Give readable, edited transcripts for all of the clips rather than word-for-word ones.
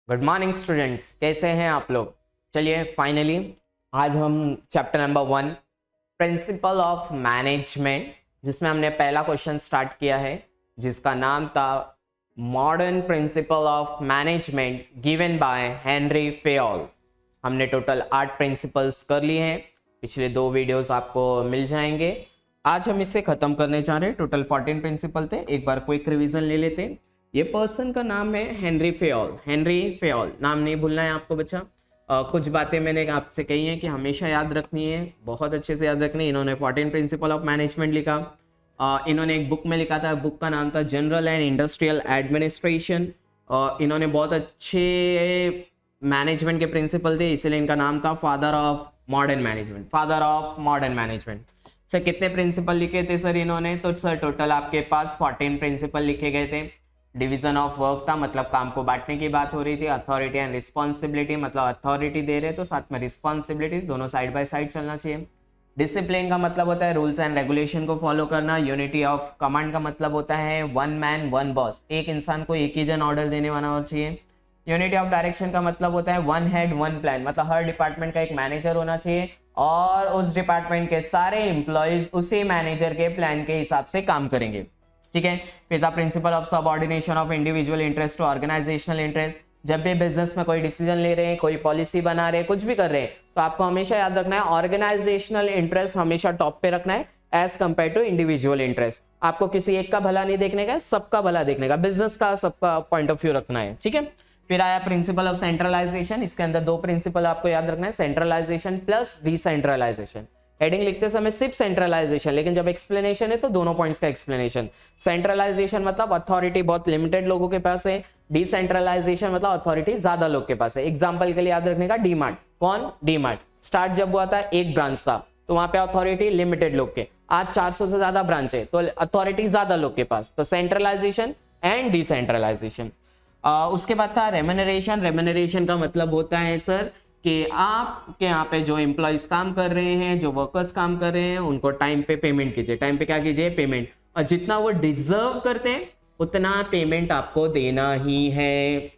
Good morning students, कैसे हैं आप लोग। चलिए फाइनली आज हम chapter number 1 principle of management, जिसमें हमने पहला क्वेश्चन स्टार्ट किया है जिसका नाम था modern principle of management given by Henry Fayol. हमने टोटल 8 प्रिंसिपल्स कर लिए हैं, पिछले 2 वीडियोस आपको मिल जाएंगे। आज हम इसे खत्म करने जा रहे हैं। टोटल 14 प्रिंसिपल थे, एक बार क्विक रिवीजन ले लेते हैं। ये पर्सन का नाम है हेनरी फेयोल। हेनरी फेयोल नाम नहीं भूलना है आपको बच्चा। कुछ बातें मैंने आपसे कही हैं कि हमेशा याद रखनी है, बहुत अच्छे से याद रखनी है। इन्होंने 14 प्रिंसिपल ऑफ मैनेजमेंट लिखा। इन्होंने एक बुक में लिखा था, बुक का नाम था जनरल एंड इंडस्ट्रियल एडमिनिस्ट्रेशन। इन्होंने बहुत अच्छे मैनेजमेंट के प्रिंसिपल थे, इसलिए इनका नाम था father of modern management. Father of modern management. Sir कितने प्रिंसिपल लिखे थे सर इन्होंने? तो सर टोटल आपके पास 14 प्रिंसिपल लिखे गए थे। डिवीजन ऑफ वर्क था, मतलब काम को बांटने की बात हो रही थी। अथॉरिटी एंड रिस्पॉन्सिबिलिटी, मतलब अथॉरिटी दे रहे तो साथ में रिस्पॉन्सिबिलिटी, दोनों साइड बाय साइड चलना चाहिए। डिसिप्लिन का मतलब होता है रूल्स एंड रेगुलेशन को फॉलो करना। यूनिटी ऑफ कमांड का मतलब होता है वन मैन वन बॉस, एक इंसान को एक ही जन ऑर्डर देने वाला होना चाहिए। यूनिटी ऑफ डायरेक्शन का मतलब होता है वन हेड वन प्लान, मतलब हर डिपार्टमेंट का एक मैनेजर होना चाहिए और उस डिपार्टमेंट के सारे एम्प्लॉयज उसी मैनेजर के प्लान के हिसाब से काम करेंगे। ठीक है। फिर था principle of subordination of individual interest to organisational interest. जब भी बिजनेस में कोई डिसीजन ले रहे हैं, कोई पॉलिसी बना रहे हैं, कुछ भी कर रहे हैं, तो आपको हमेशा याद रखना है ऑर्गेनाइजेशनल इंटरेस्ट हमेशा टॉप पे रखना है as compare to individual interest. आपको किसी एक का भला नहीं देखने का, सबका भला देखने का, बिजनेस का सबका पॉइंट ऑफ व्यू रखना है। ठीक है। फिर आया प्रिंसिपल ऑफ सेंट्रलाइजेशन। इसके अंदर 2 प्रिंसिपल आपको याद रखना है, सेंट्रलाइजेशन प्लस डिसेंट्रलाइजेशन। हेडिंग लिखते समय सिर्फ सेंट्रलाइजेशन, लेकिन जब एक्सप्लेनेशन है तो दोनों पॉइंट्स का एक्सप्लेनेशन। सेंट्रलाइजेशन मतलब अथॉरिटी बहुत लिमिटेड लोगों के पास है, डिसेंट्रलाइजेशन मतलब अथॉरिटी ज्यादा लोग के पास है। एग्जांपल के लिए याद रखने का डीमार्ट। कौन? डीमार्ट स्टार्ट जब हुआ था एक ब्रांच था, तो वहां पे अथॉरिटी लिमिटेड लोग के। आज 400 से ज्यादा ब्रांच है तो अथॉरिटी ज्यादा लोग के पास, तो सेंट्रलाइजेशन एंड डिसेंट्रलाइजेशन। उसके बाद था रेम्यूनरेशन। रेम्यूनरेशन का मतलब होता है सर कि आपके यहाँ पे जो एम्प्लॉयज काम कर रहे हैं, जो वर्कर्स काम कर रहे हैं, उनको टाइम पे पेमेंट कीजिए। टाइम पे क्या कीजिए? पेमेंट। और जितना वो डिजर्व करते हैं उतना पेमेंट आपको देना ही है।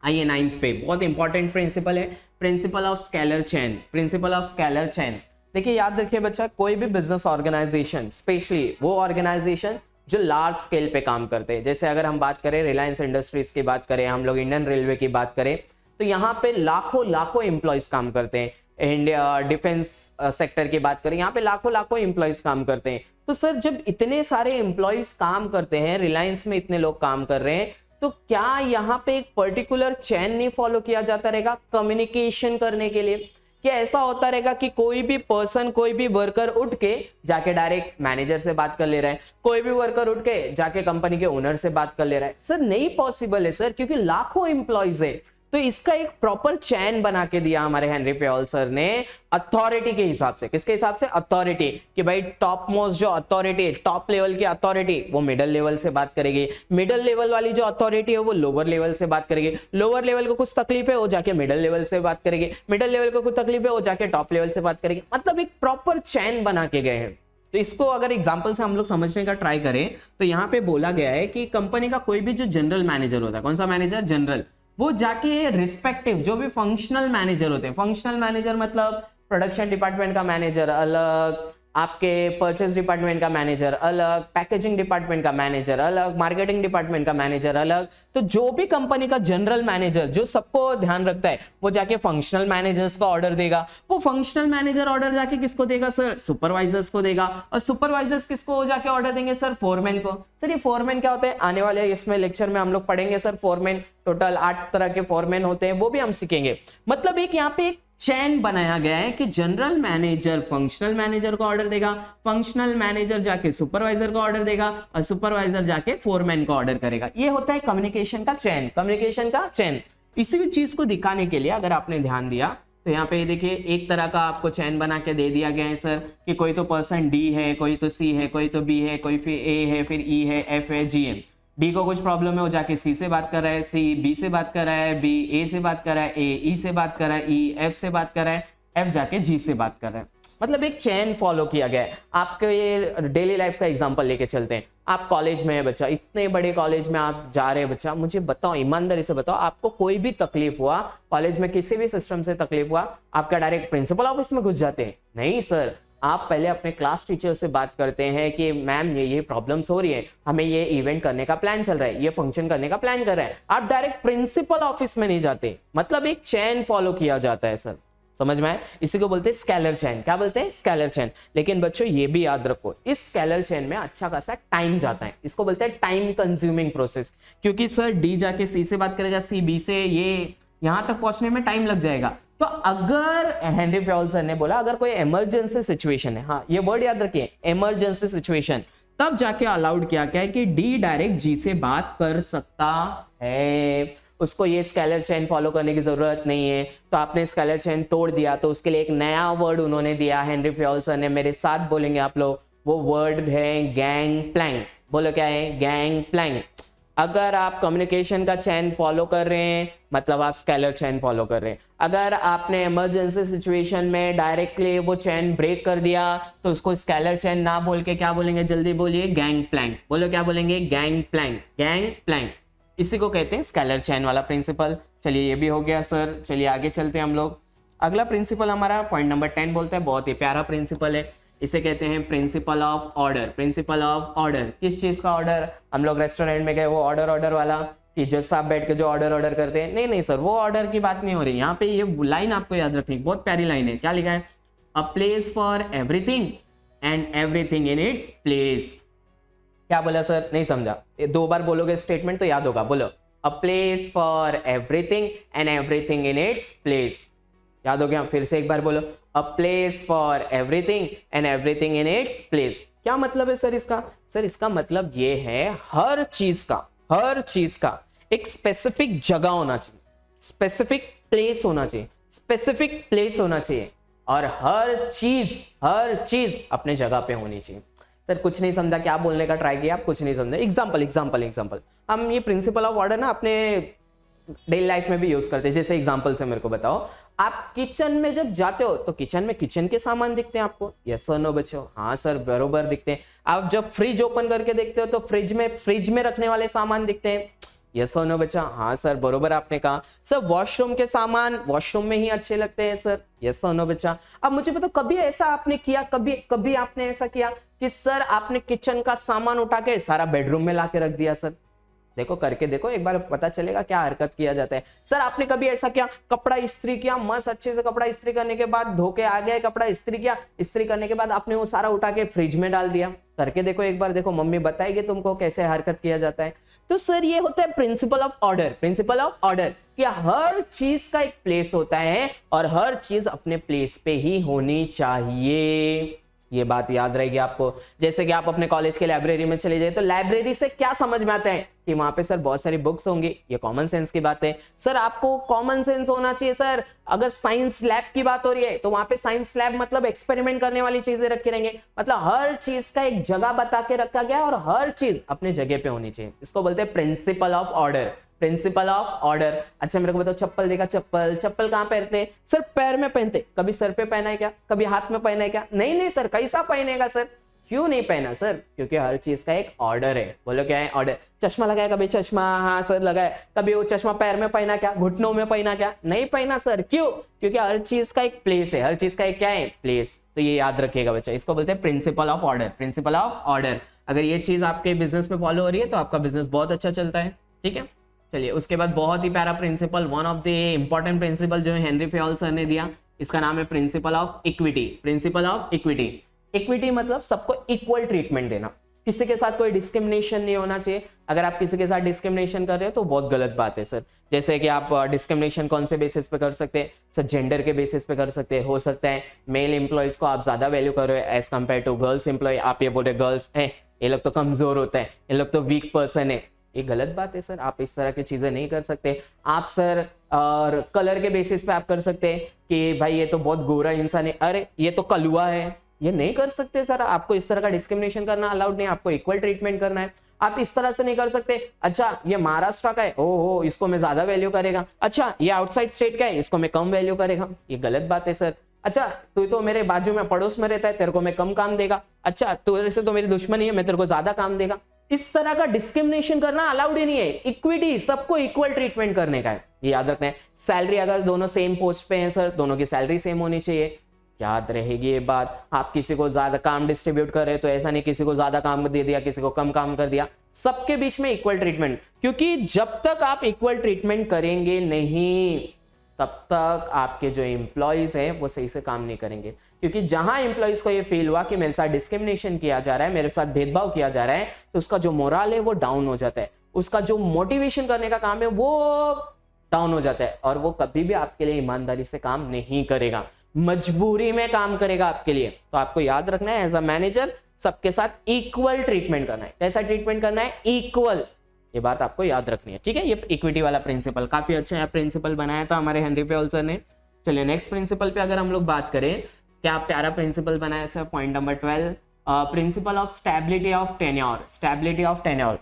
आइए 9th पे, बहुत इंपॉर्टेंट प्रिंसिपल है, principle of scalar chain. Principle of scalar chain देखिए, याद रखिए बच्चा, कोई भी बिजनेस ऑर्गेनाइजेशन, स्पेशली वो ऑर्गेनाइजेशन जो लार्ज स्केल पे काम करते हैं, जैसे अगर हम बात करें रिलायंस इंडस्ट्रीज की बात करें, हम लोग इंडियन रेलवे की बात करें, तो यहाँ पे लाखों एम्प्लॉयज काम करते हैं। इंडिया डिफेंस सेक्टर की बात करें, यहाँ पे लाखों एम्प्लॉयज काम करते हैं। तो सर जब इतने सारे एम्प्लॉयज काम करते हैं, रिलायंस में इतने लोग काम कर रहे हैं, तो क्या यहाँ पे एक पर्टिकुलर चैन नहीं फॉलो किया जाता रहेगा कम्युनिकेशन करने के लिए? क्या ऐसा होता रहेगा कि कोई भी पर्सन, कोई भी वर्कर उठ के जाके डायरेक्ट मैनेजर से बात कर ले रहा है, कोई भी वर्कर उठ के जाके कंपनी के ओनर से बात कर ले रहा है? सर नहीं पॉसिबल है सर, क्योंकि लाखों एम्प्लॉयज है। तो इसका एक प्रॉपर चैन बना के दिया हमारे हेनरी फेयोल सर ने, अथॉरिटी के हिसाब से। किसके हिसाब से? अथॉरिटी, कि भाई टॉप मोस्ट जो अथॉरिटी, टॉप लेवल की अथॉरिटी, वो मिडिल लेवल से बात करेगी। मिडिल लेवल वाली जो अथॉरिटी है वो लोअर लेवल से बात करेगी। लोअर लेवल को कुछ तकलीफ है, वो जाके मिडिल लेवल से बात करेगी। मिडिल लेवल को कुछ तकलीफ है, वो जाके टॉप लेवल से बात करेगी। मतलब एक प्रॉपर चैन बना के गए हैं। तो इसको अगर एग्जांपल से हम लोग समझने का ट्राई करें, तो यहाँ पे बोला गया है कि कंपनी का कोई भी जो जनरल मैनेजर होता है, कौन सा मैनेजर? जनरल, वो जाके रिस्पेक्टिव जो भी फंक्शनल मैनेजर होते हैं, फंक्शनल मैनेजर मतलब प्रोडक्शन डिपार्टमेंट का मैनेजर अलग, आपके परचेज डिपार्टमेंट का मैनेजर अलग, पैकेजिंग डिपार्टमेंट का मैनेजर अलग, मार्केटिंग डिपार्टमेंट का मैनेजर अलग। तो जो भी कंपनी का जनरल मैनेजर जो सबको ध्यान रखता है, वो जाके फंक्शनल मैनेजर्स को ऑर्डर देगा। वो फंक्शनल मैनेजर ऑर्डर जाके किसको देगा सर? सुपरवाइजर्स को देगा। और सुपरवाइजर्स किसको जाके ऑर्डर देंगे सर? फोरमैन को। सर ये फोरमैन क्या होते हैं? आने वाले इसमें लेक्चर में हम लोग पढ़ेंगे सर। फोरमैन टोटल 8 तरह के फोरमैन होते हैं, वो भी हम सीखेंगे। मतलब एक यहाँ पे एक चैन बनाया गया है कि जनरल मैनेजर फंक्शनल मैनेजर को ऑर्डर देगा, फंक्शनल मैनेजर जाके सुपरवाइजर को ऑर्डर देगा, और सुपरवाइजर जाके फोरमैन को ऑर्डर करेगा। ये होता है कम्युनिकेशन का चैन। कम्युनिकेशन का चैन, इसी चीज को दिखाने के लिए अगर आपने ध्यान दिया तो यहाँ पे देखिए एक तरह का आपको चैन बना के दे दिया गया है सर, कि कोई तो पर्सन डी है, कोई तो सी है, कोई तो बी है, कोई फिर ए है, फिर ई है, एफ है, जी है। डी को कुछ प्रॉब्लम है, वो जाके सी से बात कर रहा है, सी बी से बात कर रहा है, बी ए से बात कर रहा है, ए ई से बात कर रहा है, ई एफ से बात कर रहा है, एफ जाके जी से बात कर रहा है। मतलब एक चैन फॉलो किया गया है। आपके ये डेली लाइफ का एग्जांपल लेके चलते हैं। आप कॉलेज में है बच्चा, इतने बड़े कॉलेज में आप जा रहे हैं बच्चा, मुझे बताओ, ईमानदारी से बताओ, आपको कोई भी तकलीफ हुआ कॉलेज में, किसी भी सिस्टम से तकलीफ हुआ, आप क्या डायरेक्ट प्रिंसिपल ऑफिस में घुस जाते हैं? नहीं सर, आप पहले अपने क्लास टीचर से बात करते हैं कि मैम ये प्रॉब्लम्स हो रही है, हमें ये इवेंट करने का प्लान चल रहा है, ये फंक्शन करने का प्लान कर रहे हैं। आप डायरेक्ट प्रिंसिपल ऑफिस में नहीं जाते, मतलब एक चेन फॉलो किया जाता है सर, समझ में आए? इसी को बोलते हैं स्केलर चेन। क्या बोलते हैं? Scalar chain. लेकिन बच्चों ये भी याद रखो, इस स्केलर चेन में अच्छा खासा टाइम जाता है, इसको बोलते हैं टाइम कंज्यूमिंग प्रोसेस, क्योंकि सर डी जाके सी से बात करेगा, सी बी से, ये यहां तक पहुंचने में टाइम लग जाएगा। तो अगर हेनरी फ्योल सर ने बोला अगर कोई इमरजेंसी सिचुएशन है, हाँ ये वर्ड याद रखिए, इमरजेंसी सिचुएशन, तब जाके अलाउड किया क्या है कि डी डायरेक्ट जी से बात कर सकता है, उसको ये स्केलर चेन फॉलो करने की जरूरत नहीं है। तो आपने स्केलर चेन तोड़ दिया, तो उसके लिए एक नया वर्ड उन्होंने दिया, हेनरी फ्योल सर ने, मेरे साथ बोलेंगे आप लोग, वो वर्ड है गैंग प्लैंक। बोलो क्या है? Gang plank. अगर आप कम्युनिकेशन का चेन फॉलो कर रहे हैं मतलब आप स्केलर चेन फॉलो कर रहे हैं। अगर आपने इमरजेंसी सिचुएशन में डायरेक्टली वो चेन ब्रेक कर दिया तो उसको स्केलर चेन ना बोल के क्या बोलेंगे? जल्दी बोलिए, गैंग प्लैंक। बोलो क्या बोलेंगे? Gang Planck. गैंग प्लैंक, इसी को कहते हैं स्केलर चेन वाला प्रिंसिपल। चलिए ये भी हो गया सर, चलिए आगे चलते हैं हम लोग। अगला प्रिंसिपल हमारा पॉइंट नंबर 10 बोलता है, बहुत ही प्यारा प्रिंसिपल है, इसे कहते हैं principle of order. Principle of order, किस चीज का ऑर्डर? हम लोग रेस्टोरेंट में गए, वो ऑर्डर वाला कि जज साहब बैठ के जो ऑर्डर करते हैं, नहीं सर, वो ऑर्डर की बात नहीं हो रही। यहाँ पे ये लाइन आपको याद रखनी, बहुत प्यारी लाइन है। क्या लिखा है? A place for everything and everything in its place. क्या बोला सर? नहीं समझा, दो बार बोलोगे स्टेटमेंट तो याद होगा। बोलो, a place for everything and everything in its place. याद हो गया? फिर से एक बार बोलो, a place for everything and everything in its place. क्या मतलब है सर इसका? सर इसका मतलब ये है हर चीज का एक स्पेसिफिक जगह होना चाहिए, स्पेसिफिक प्लेस होना चाहिए, स्पेसिफिक प्लेस होना चाहिए, और हर चीज अपने जगह पे होनी चाहिए। सर कुछ नहीं समझा, क्या बोलने का ट्राई किया आप? कुछ नहीं समझा। एग्जांपल हम ये प्रिंसिपल ऑफ ऑर्डर ना अपने डेली लाइफ में भी यूज करते हैं। जैसे एग्जांपल से मेरे को बताओ, आप किचन में जब जाते हो तो किचन में किचन के सामान दिखते हैं आपको? यस सर, नो बच्चों? हाँ सर, बरोबर दिखते हैं। आप जब फ्रिज ओपन करके देखते हो तो फ्रिज में रखने वाले सामान दिखते हैं? यस और नो बच्चा? हाँ सर, बरोबर आपने कहा। सर वॉशरूम के सामान वॉशरूम में ही अच्छे लगते हैं सर? यस और नो बच्चा? अब मुझे बताओ, कभी ऐसा आपने किया, कभी आपने ऐसा किया कि सर आपने किचन का सामान उठा के सारा बेडरूम में लाके रख दिया? सर देखो, करके देखो, एक बार पता चलेगा क्या हरकत किया जाता है। सर आपने कभी ऐसा किया, कपड़ा इस्त्री किया, मस्त अच्छे से कपड़ा इस्त्री करने के बाद धो के आ गया, कपड़ा इस्त्री किया, इस्त्री करने के बाद आपने वो सारा उठा के फ्रिज में डाल दिया? करके देखो एक बार, देखो मम्मी बताएगी तुमको कैसे हरकत किया जाता है। तो सर ये होता है principle of order. Principle of order कि हर चीज का एक प्लेस होता है और हर चीज अपने प्लेस पे ही होनी चाहिए। ये बात याद रहेगी आपको। जैसे कि आप अपने कॉलेज के लाइब्रेरी में चले जाए तो लाइब्रेरी से क्या समझ में आता है कि वहां पे सर बहुत सारी बुक्स होंगी, ये कॉमन सेंस की बात है। सर आपको कॉमन सेंस होना चाहिए। सर अगर साइंस लैब की बात हो रही है तो वहां पे साइंस लैब मतलब एक्सपेरिमेंट करने वाली चीजें रखी रहेंगे। मतलब हर चीज का एक जगह बता के रखा गया और हर चीज अपने जगह पे होनी चाहिए। इसको बोलते हैं principle of order. Principle of order. अच्छा मेरे को बताओ, चप्पल देखा, चप्पल कहां पहनते हैं? सर पैर में पहनते। कभी सर पे पहना है क्या? कभी हाथ में पहना है क्या? नहीं सर, कैसा पहनेगा सर? क्यों नहीं पहना सर? क्योंकि हर चीज का एक ऑर्डर है। बोलो क्या है? ऑर्डर। चश्मा लगाया कभी? चश्मा हाँ सर लगाया। कभी वो चश्मा पैर में पहना क्या? घुटनों में पहना क्या? नहीं पहना सर। क्यों? क्योंकि हर चीज का एक प्लेस है, हर चीज का एक क्या है? प्लेस। तो ये याद रखिएगा बच्चा, इसको बोलते हैं principle of order. Principle of order. अगर ये चीज आपके बिजनेस में फॉलो हो रही है तो आपका बिजनेस बहुत अच्छा चलता है। ठीक है, चलिए उसके बाद बहुत ही प्यारा principle, one of the important principle जो हेनरी फ्योल सर ने दिया, इसका नाम है principle of equity. Principle of equity. Equity मतलब सबको इक्वल ट्रीटमेंट देना, किसी के साथ कोई डिस्क्रिमिनेशन नहीं होना चाहिए। अगर आप किसी के साथ डिस्क्रिमिनेशन कर रहे हो तो बहुत गलत बात है सर। जैसे कि आप डिस्क्रिमिनेशन कौन से बेसिस पे कर सकते हैं? सर जेंडर के बेसिस पे कर सकते हैं। हो सकता है मेल एम्प्लॉयज को आप ज्यादा वैल्यू कर रहे हो as compare to girls employ. आप ये बोले गर्ल्स है, ये लोग तो कमजोर होता है, ये लोग तो वीक पर्सन है, ये गलत बात है सर। आप इस तरह की चीजें नहीं कर सकते। आप सर और कलर के बेसिस पे आप कर सकते हैं कि भाई ये तो बहुत गोरा इंसान है, अरे ये तो कलुआ है, ये नहीं कर सकते सर। आपको इस तरह का डिस्क्रिमिनेशन करना अलाउड नहीं, आपको इक्वल ट्रीटमेंट करना है। आप इस तरह से नहीं कर सकते, अच्छा ये महाराष्ट्र का है, ओहो इसको मैं ज्यादा वैल्यू करेगा, अच्छा ये आउटसाइड स्टेट का है, इसको मैं कम वैल्यू करेगा, ये गलत बात है सर। अच्छा तू तो मेरे बाजू में पड़ोस में रहता है, तेरे को मैं कम काम देगा, अच्छा तेरे से तो मेरी दुश्मनी है, मैं तेरे को ज्यादा काम देगा, इस तरह का डिस्क्रिमिनेशन करना अलाउड ही नहीं है। इक्विटी, सबको इक्वल ट्रीटमेंट करने का है, ये याद रखना है। सैलरी अगर दोनों सेम पोस्ट पे हैं सर, दोनों की सैलरी सेम होनी चाहिए, याद रहेगी ये बात। आप किसी को ज्यादा काम डिस्ट्रीब्यूट कर रहे हो तो ऐसा नहीं किसी को ज्यादा काम दे दिया, किसी को कम काम कर दिया, सबके बीच में इक्वल ट्रीटमेंट। क्योंकि जब तक आप इक्वल ट्रीटमेंट करेंगे नहीं, तब तक आपके जो एम्प्लॉयज हैं वो सही से काम नहीं करेंगे। क्योंकि जहां एम्प्लॉयज को ये फील हुआ कि मेरे साथ डिस्क्रिमिनेशन किया जा रहा है, मेरे साथ भेदभाव किया जा रहा है, तो उसका जो मोरल है वो डाउन हो जाता है, उसका जो मोटिवेशन करने का काम है वो डाउन हो जाता है, और वो कभी भी आपके लिए ईमानदारी से काम नहीं करेगा, मजबूरी में काम करेगा आपके लिए। तो आपको याद रखना है, एज अ मैनेजर सबके साथ इक्वल ट्रीटमेंट करना है। कैसा ट्रीटमेंट करना है? इक्वल, ये बात आपको याद रखनी है, ठीक है। ये इक्विटी वाला प्रिंसिपल काफी अच्छा प्रिंसिपल बनाया था हमारे हेनरी पेयोल सर ने। चलिए नेक्स्ट प्रिंसिपल पे अगर हम लोग बात करें, क्या प्यारा प्रिंसिपल बनाया sir, point number 12, principle of stability of tenure. Stability of tenure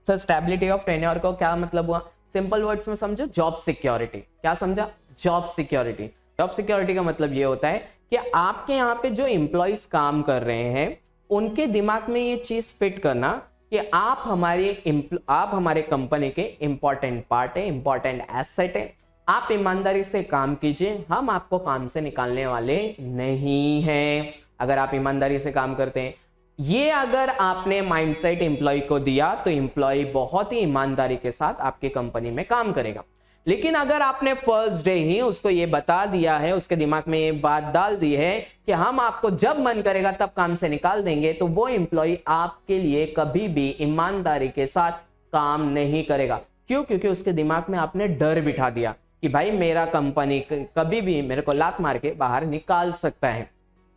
sir, stability of tenure को क्या मतलब हुआ? सिंपल वर्ड्स में समझो, जॉब सिक्योरिटी। क्या समझा? Job security. जॉब सिक्योरिटी का मतलब ये होता है कि आपके यहाँ पे जो एम्प्लॉयज काम कर रहे हैं उनके दिमाग में ये चीज फिट करना कि आप हमारे कंपनी के इंपॉर्टेंट पार्ट है, इंपॉर्टेंट एसेट है, आप ईमानदारी से काम कीजिए, हम आपको काम से निकालने वाले नहीं हैं अगर आप ईमानदारी से काम करते हैं। ये अगर आपने माइंडसेट एम्प्लॉय को दिया तो एम्प्लॉय बहुत ही ईमानदारी के साथ आपकी कंपनी में काम करेगा। लेकिन अगर आपने फर्स्ट डे ही उसको ये बता दिया है, उसके दिमाग में ये बात डाल दी है कि हम आपको जब मन करेगा तब काम से निकाल देंगे, तो वो एम्प्लॉय आपके लिए कभी भी ईमानदारी के साथ काम नहीं करेगा। क्यों? क्योंकि उसके दिमाग में आपने डर बिठा दिया कि भाई मेरा कंपनी कभी भी मेरे को लात मार के बाहर निकाल सकता है।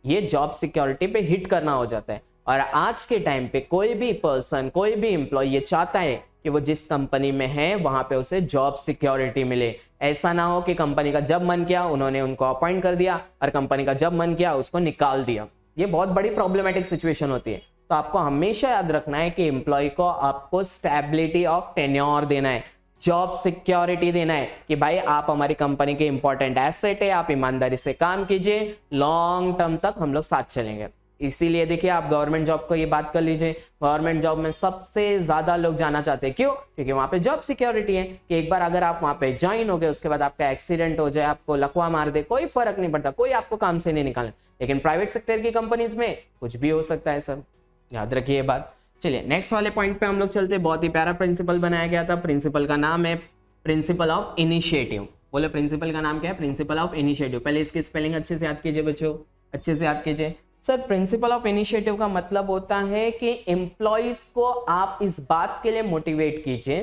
ये जॉब सिक्योरिटी पे हिट करना हो जाता है। और आज के टाइम पे कोई भी पर्सन, कोई भी एम्प्लॉय ये चाहता है कि वो जिस कंपनी में है वहां पे उसे जॉब सिक्योरिटी मिले। ऐसा ना हो कि कंपनी का जब मन किया उन्होंने उनको अपॉइंट कर दिया और कंपनी का जब मन किया उसको निकाल दिया। ये बहुत बड़ी प्रॉब्लमेटिक सिचुएशन होती है। तो आपको हमेशा याद रखना है कि एम्प्लॉय को आपको स्टेबिलिटी ऑफ टेन्योर देना है, जॉब सिक्योरिटी देना है कि भाई आप हमारी कंपनी के इंपॉर्टेंट एसेट है, आप ईमानदारी से काम कीजिए, लॉन्ग टर्म तक हम लोग साथ चलेंगे। इसीलिए देखिए आप गवर्नमेंट जॉब को ये बात कर लीजिए, गवर्नमेंट जॉब में सबसे ज्यादा लोग जाना चाहते हैं। क्यों? क्योंकि वहां पे जॉब सिक्योरिटी है कि एक बार अगर आप वहां पे ज्वाइन हो गए उसके बाद आपका एक्सीडेंट हो जाए, आपको लकवा मार दे, कोई फर्क नहीं पड़ता, कोई आपको काम से नहीं निकाले। लेकिन प्राइवेट सेक्टर की कंपनीज में कुछ भी हो सकता है सर, याद रखिए ये बात। चलिए नेक्स्ट वाले पॉइंट पे हम लोग चलते हैं। बहुत ही प्यारा प्रिंसिपल बनाया गया था। प्रिंसिपल का नाम है प्रिंसिपल ऑफ इनिशिएटिव। बोले प्रिंसिपल का नाम क्या है? Principle of initiative. पहले इसकी स्पेलिंग अच्छे से याद कीजिए बच्चों, अच्छे से याद कीजिए। सर प्रिंसिपल ऑफ इनिशिएटिव का मतलब होता है कि एम्प्लॉयज को आप इस बात के लिए मोटिवेट कीजिए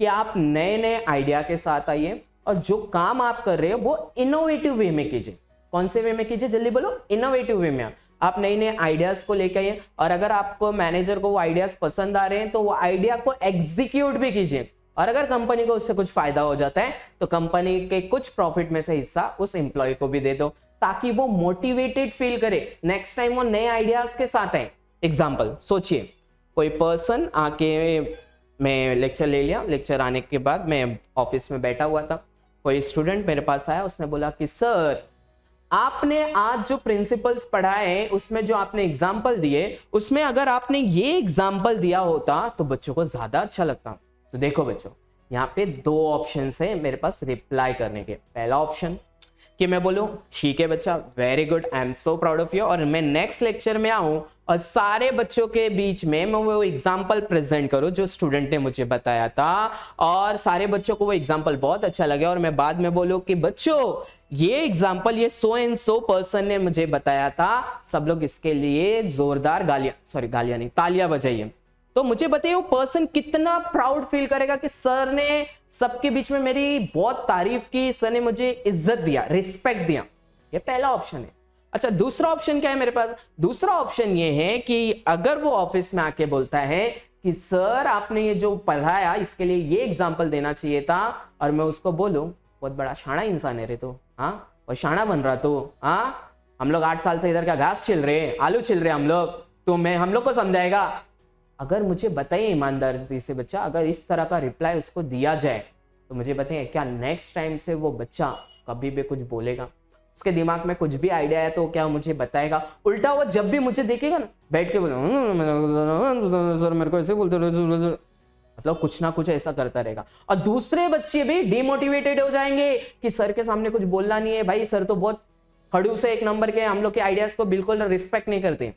कि आप नए नए आइडिया के साथ आइए और जो काम आप कर रहे हो वो इनोवेटिव वे में कीजिए। कौन से वे में कीजिए? जल्दी बोलो। इनोवेटिव वे में आप नए नए आइडियाज को लेकर आइए, और अगर आपको मैनेजर को वो आइडियाज पसंद आ रहे हैं तो वो आइडिया को एग्जीक्यूट भी कीजिए, और अगर कंपनी को उससे कुछ फायदा हो जाता है तो कंपनी के कुछ प्रॉफिट में से हिस्सा उस एम्प्लॉय को भी दे दो, ताकि वो मोटिवेटेड फील करे, नेक्स्ट टाइम वो नए आइडियाज के साथ आए। एग्जाम्पल सोचिए, कोई पर्सन आके, मैं लेक्चर ले लिया, लेक्चर आने के बाद मैं ऑफिस में बैठा हुआ था, कोई स्टूडेंट मेरे पास आया, उसने बोला कि सर आपने आज जो प्रिंसिपल्स पढ़ाए उसमें जो आपने एग्जाम्पल दिए उसमें अगर आपने ये एग्जाम्पल दिया होता तो बच्चों को ज्यादा अच्छा लगता। तो देखो बच्चों, यहाँ पे दो ऑप्शन है मेरे पास रिप्लाई करने के। पहला ऑप्शन कि मैं बोलूं ठीक है बच्चा, very good, I am so proud of you, और मैं नेक्स्ट लेक्चर में आऊं और सारे बच्चों के बीच में मैं वो एग्जाम्पल प्रेजेंट करूं जो स्टूडेंट ने मुझे बताया था, और सारे बच्चों को वो एग्जाम्पल बहुत अच्छा लगे, और मैं बाद में बोलूं कि बच्चों ये एग्जाम्पल ये सो एंड सो पर्सन ने मुझे बताया था, सब लोग इसके लिए जोरदार गालियां नहीं, तालियां बजाइए। तो मुझे बताइए वो पर्सन कितना प्राउड फील करेगा कि सर ने सबके बीच में मेरी बहुत तारीफ की, सर ने मुझे इज्जत दिया, रिस्पेक्ट दिया। ये पहला ऑप्शन है। अच्छा, दूसरा ऑप्शन क्या है मेरे पास? दूसरा ऑप्शन ये है कि अगर वो ऑफिस में आके बोलता है कि सर आपने ये जो पढ़ाया इसके लिए ये एग्जाम्पल देना चाहिए था, और मैं उसको बोलूं बहुत बड़ा शाना इंसान है रे तो, हाँ, और शाना बन रहा तो, हाँ, हम लोग 8 साल से इधर का घास छिल रहे, आलू छिल रहे हम लोग, तो मैं हम लोग को समझाएगा। अगर मुझे बताइए ईमानदारी से बच्चा, अगर इस तरह का रिप्लाई उसको दिया जाए तो मुझे बताइए क्या नेक्स्ट टाइम से वो बच्चा कभी भी कुछ बोलेगा? उसके दिमाग में कुछ भी आइडिया है तो क्या मुझे बताएगा, उल्टा वो जब भी मुझे देखेगा ना बैठ के बोले सर मेरे को ऐसे बोलते रहे, मतलब कुछ ना कुछ ऐसा करता रहेगा। और दूसरे बच्चे भी डिमोटिवेटेड हो जाएंगे कि सर के सामने कुछ बोलना नहीं है, भाई सर तो बहुत खड़ूस है, एक नंबर के, हम लोग के आइडियाज को बिल्कुल रिस्पेक्ट नहीं करते।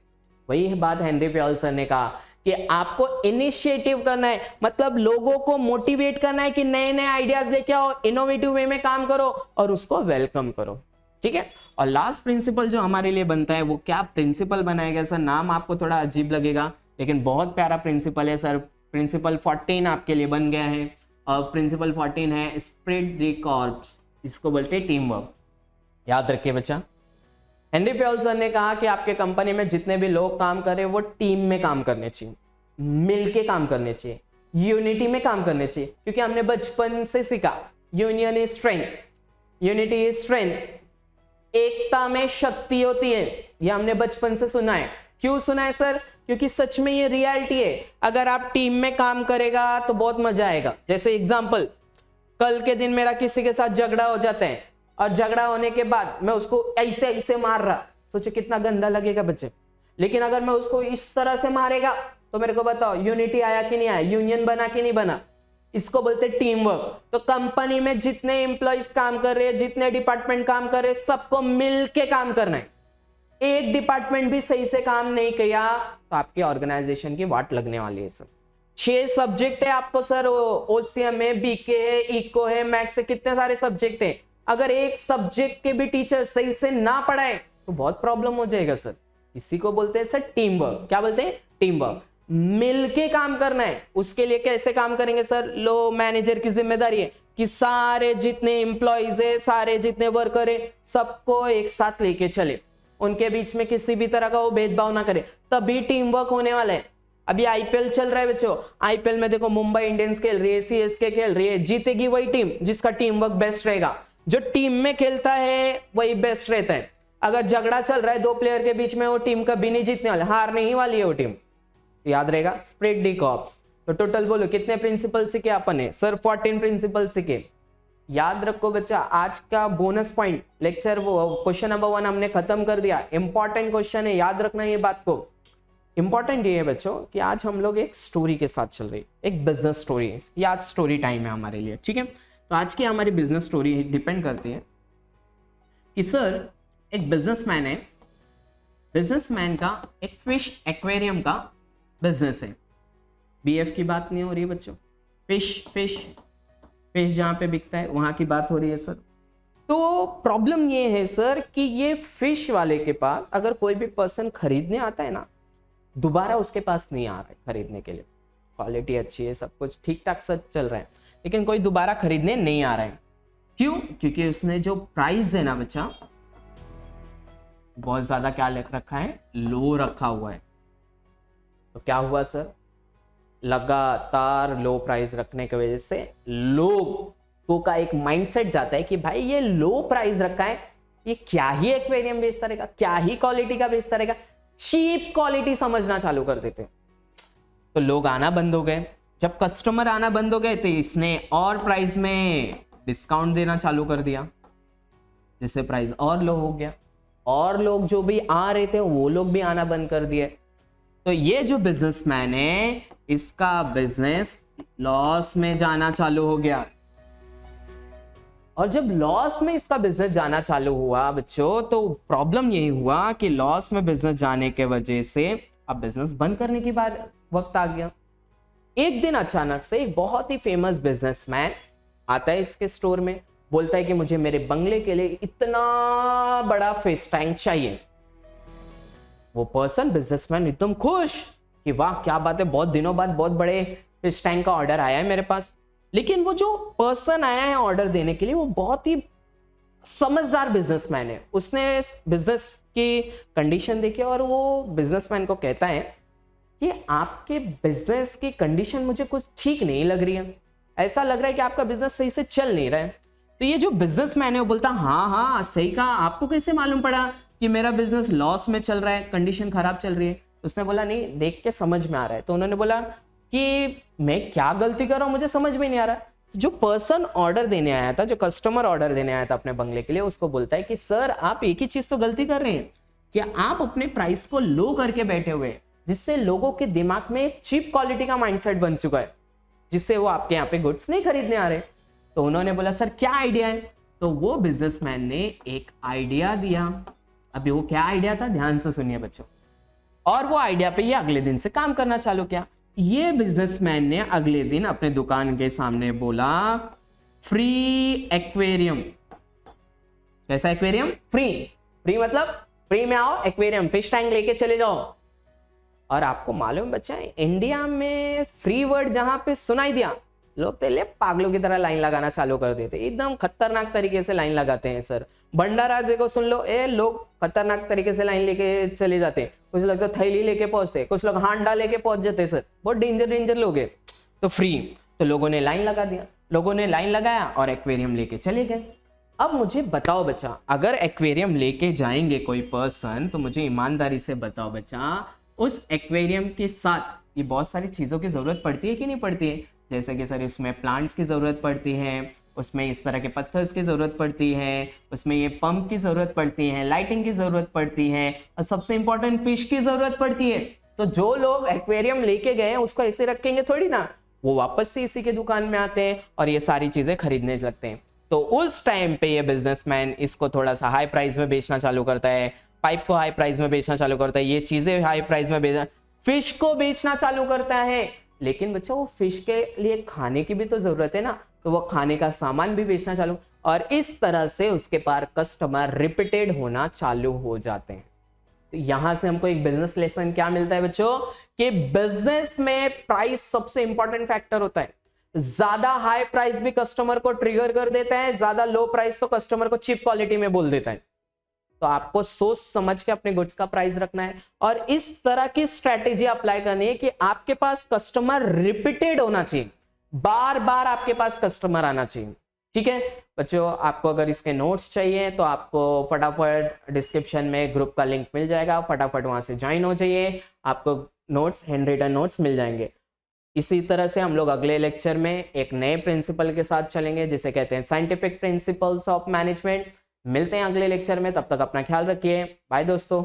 वही बात हेनरी फेयल सर ने कहा कि आपको इनिशिएटिव करना है, मतलब लोगों को मोटिवेट करना है कि नए नए आइडियाज लेके आओ, इनोवेटिव वे में काम करो और उसको वेलकम करो, ठीक है। और लास्ट प्रिंसिपल जो हमारे लिए बनता है वो क्या प्रिंसिपल बनाएगा सर, नाम आपको थोड़ा अजीब लगेगा लेकिन बहुत प्यारा प्रिंसिपल है सर। प्रिंसिपल 14 आपके लिए बन गया है और प्रिंसिपल 14 है स्प्रेड द कॉर्प्स, इसको बोलते हैं टीम वर्क। याद रखिए बच्चा, हेनरी फेयल सर ने कहा कि आपके कंपनी में जितने भी लोग काम कर रहे हैं वो टीम में काम करने चाहिए, मिलके काम करने चाहिए, यूनिटी में काम करने चाहिए, क्योंकि हमने बचपन से सीखा union is strength, unity is strength, एकता में शक्ति होती है, ये हमने बचपन से सुना है। क्यों सुना है सर? क्योंकि सच में ये रियलिटी है। अगर आप टीम में काम करेगा तो बहुत मजा आएगा। जैसे एग्जांपल, कल के दिन मेरा किसी के साथ झगड़ा हो जाता है और झगड़ा होने के बाद मैं उसको ऐसे ऐसे मार रहा, सोचो कितना गंदा लगेगा बच्चे। लेकिन अगर मैं उसको इस तरह से मारेगा तो मेरे को बताओ यूनिटी आया कि नहीं आया, यूनियन बना कि नहीं बना? इसको बोलते टीम वर्क। तो कंपनी में जितने एम्प्लॉइज काम कर रहे हैं, जितने डिपार्टमेंट काम कर रहे हैं, सबको मिलके काम करना है। एक डिपार्टमेंट भी सही से काम नहीं किया तो आपकी ऑर्गेनाइजेशन की वाट लगने वाली है सर। 6 सब्जेक्ट है आपको सर, ओसीएम है, बीके है, इको है, मैथ्स है, कितने सारे सब्जेक्ट है। अगर एक सब्जेक्ट के भी टीचर सही से ना पढ़ाए तो बहुत प्रॉब्लम हो जाएगा सर। इसी को बोलते हैं सर टीम वर्क। क्या बोलते हैं? Team work. मिलके काम करना है। उसके लिए कैसे काम करेंगे सर? लो मैनेजर की जिम्मेदारी है कि सारे जितने एम्प्लॉइज है, सारे जितने वर्कर है, सबको एक साथ लेके चले, उनके बीच में किसी भी तरह का वो भेदभाव ना करे, तभी टीम वर्क होने वाला है। अभी आईपीएल चल रहा है बच्चों, आईपीएल में देखो मुंबई इंडियंस खेल रही है, सीएसके खेल रही है, जीतेगी वही टीम जिसका टीम वर्क बेस्ट रहेगा। जो टीम में खेलता है वही बेस्ट रहता है। अगर झगड़ा चल रहा है 2 प्लेयर के बीच में, वो टीम कभी नहीं जीतने वाली, हारने ही वाली है वो टीम। याद रहेगा, स्प्रेड दी कॉर्प्स। तो टोटल बोलो कितने प्रिंसिपल सीखे अपन ने सर? 14 प्रिंसिपल सीखे। याद रखो बच्चा, आज का बोनस पॉइंट लेक्चर वो क्वेश्चन नंबर 1 हमने खत्म कर दिया। इंपॉर्टेंट क्वेश्चन है, याद रखना ये बात को। इंपॉर्टेंट ये है बच्चों कि आज हम लोग एक स्टोरी के साथ चल रहे, एक बिजनेस स्टोरी है। ये आज स्टोरी टाइम है हमारे लिए, ठीक है। तो आज की हमारी बिजनेस स्टोरी डिपेंड करती है कि सर एक बिजनेसमैन है, बिजनेसमैन का एक फिश एक्वेरियम का बिजनेस है। बीएफ की बात नहीं हो रही है बच्चों, फिश जहां पे बिकता है वहां की बात हो रही है सर। तो प्रॉब्लम ये है सर कि ये फिश वाले के पास अगर कोई भी पर्सन खरीदने आता है ना, दोबारा उसके पास नहीं आ रहा है खरीदने के लिए। क्वालिटी अच्छी है, सब कुछ ठीक ठाक सब चल रहा है, लेकिन कोई दोबारा खरीदने नहीं आ रहा है। क्यों? क्योंकि उसने जो प्राइस है ना बच्चा, बहुत ज्यादा क्या लिख रखा है, लो रखा हुआ है। तो क्या हुआ सर? लगातार लो प्राइस रखने की वजह से लोगों का एक माइंडसेट जाता है कि भाई ये लो प्राइस रखा है, ये क्या ही एक्वेरियम बेचता रहेगा, क्या ही क्वालिटी का बेचता रहेगा, चीप क्वालिटी समझना चालू कर देते। तो लोग आना बंद हो गए। जब कस्टमर आना बंद हो गए तो इसने और प्राइस में डिस्काउंट देना चालू कर दिया, जिससे प्राइस और लो हो गया, और लोग जो भी आ रहे थे वो लोग भी आना बंद कर दिए। तो ये जो बिजनेसमैन है, इसका बिजनेस लॉस में जाना चालू हो गया। और जब लॉस में इसका बिजनेस जाना चालू हुआ बच्चों, तो प्रॉब्लम यही हुआ कि लॉस में बिजनेस जाने के वजह से अब बिजनेस बंद करने की बात वक्त आ गया। एक दिन अचानक से एक बहुत ही फेमस बिजनेसमैन आता है इसके स्टोर में, बोलता है कि मुझे मेरे बंगले के लिए इतना बड़ा फिश टैंक चाहिए। वो पर्सन, बिजनेसमैन, एकदम खुश कि वाह क्या बात है, बहुत दिनों बाद बहुत बड़े फिश टैंक का ऑर्डर आया है मेरे पास। लेकिन वो जो पर्सन आया है ऑर्डर देने के लिए, वो बहुत ही समझदार बिजनेसमैन है। उसने बिजनेस की कंडीशन देखी और वो बिजनेसमैन को कहता है कि आपके बिजनेस की कंडीशन मुझे कुछ ठीक नहीं लग रही है, ऐसा लग रहा है कि आपका बिजनेस सही से चल नहीं रहा है। तो ये जो बिजनेसमैन है वो बोलता, हाँ सही कहा, आपको कैसे मालूम पड़ा कि मेरा बिजनेस लॉस में चल रहा है, कंडीशन खराब चल रही है? उसने बोला नहीं, देख के समझ में आ रहा है। तो उन्होंने बोला कि मैं क्या गलती कर रहा हूं, मुझे समझ में नहीं आ रहा। जो पर्सन ऑर्डर देने आया था, जो कस्टमर ऑर्डर देने आया था अपने बंगले के लिए, उसको बोलता है कि सर आप एक ही चीज तो गलती कर रहे हैं कि आप अपने प्राइस को लो करके बैठे हुए हैं, जिससे लोगों के दिमाग में एक चीप क्वालिटी का माइंडसेट बन चुका है, जिससे वो आपके यहाँ पे गुड्स नहीं खरीदने आ रहे। तो उन्होंने बोला सर क्या आइडिया है? तो वो बिजनेसमैन ने एक आइडिया दिया। अभी वो क्या आइडिया था, ध्यान से सुनिए बच्चों। और वो आइडिया पे ये अगले दिन से काम करना चालू किया। ये बिजनेसमैन ने अगले दिन अपने दुकान के सामने बोला फ्री एक्वेरियम। कैसा एक्वेरियम? फ्री। फ्री मतलब फ्री में आओ, एक्वेरियम फिश टैंक लेके चले जाओ। और आपको मालूम बच्चा, इंडिया में फ्री वर्ड जहां पे सुनाई दिया, लोग तो ले पागलों की तरह लाइन लगाना चालू कर देते, एकदम खतरनाक तरीके से लाइन लगाते हैं सर। भंडारा को सुन लो, लोग खतरनाक तरीके से लाइन लेके चले जाते हैं। कुछ लोग तो थैली लेके पहुंचते, कुछ लोग हांडा लेके पहुंच जाते सर, बहुत डेंजर लोग हैं। तो फ्री, तो लोगों ने लाइन लगा दिया, लोगों ने लाइन लगाया और एक्वेरियम लेके चले गए। अब मुझे बताओ बच्चा, अगर एक्वेरियम लेके जाएंगे कोई पर्सन, तो मुझे ईमानदारी से बताओ बच्चा, उस एक्वेरियम के साथ ये बहुत सारी चीजों की जरूरत पड़ती है कि नहीं पड़ती है? जैसे कि सर उसमें प्लांट्स की ज़रूरत पड़ती है, उसमें इस तरह के पत्थर्स की ज़रूरत पड़ती है, उसमें ये पंप की ज़रूरत पड़ती है, लाइटिंग की ज़रूरत पड़ती है, और सबसे इंपॉर्टेंट फिश की ज़रूरत पड़ती है। तो जो लोग एक्वेरियम लेके गए हैं उसको ऐसे रखेंगे थोड़ी ना, वो वापस से इसी के दुकान में आते हैं और ये सारी चीज़ें खरीदने लगते हैं। तो उस टाइम पे ये बिजनेसमैन इसको थोड़ा सा हाई प्राइस में बेचना चालू करता है, पाइप को हाई प्राइस में बेचना चालू करता है, ये चीज़ें हाई प्राइस में बेचना, फिश को बेचना चालू करता है। लेकिन बच्चा वो फिश के लिए खाने की भी तो जरूरत है ना, तो वो खाने का सामान भी बेचना चालू, और इस तरह से उसके पास कस्टमर रिपीटेड होना चालू हो जाते हैं। तो यहां से हमको एक बिजनेस लेसन क्या मिलता है बच्चों, कि बिजनेस में प्राइस सबसे इंपॉर्टेंट फैक्टर होता है। ज्यादा हाई प्राइस भी कस्टमर को ट्रिगर कर देता है, ज्यादा लो प्राइस तो कस्टमर को चीप क्वालिटी में बोल देता है। तो आपको सोच समझ के अपने गुड्स का प्राइस रखना है और इस तरह की स्ट्रेटेजी अप्लाई करनी है कि आपके पास कस्टमर रिपीटेड होना चाहिए, बार बार आपके पास कस्टमर आना चाहिए। ठीक है बच्चों, आपको अगर इसके नोट्स चाहिए तो आपको फटाफट डिस्क्रिप्शन में ग्रुप का लिंक मिल जाएगा, फटाफट वहां से ज्वाइन हो जाइए, आपको नोट्स, हैंड रिटन नोट्स मिल जाएंगे। इसी तरह से हम लोग अगले लेक्चर में एक नए प्रिंसिपल के साथ चलेंगे, जिसे कहते हैं साइंटिफिक प्रिंसिपल्स ऑफ मैनेजमेंट। मिलते हैं अगले लेक्चर में, तब तक अपना ख्याल रखिए, बाय दोस्तों।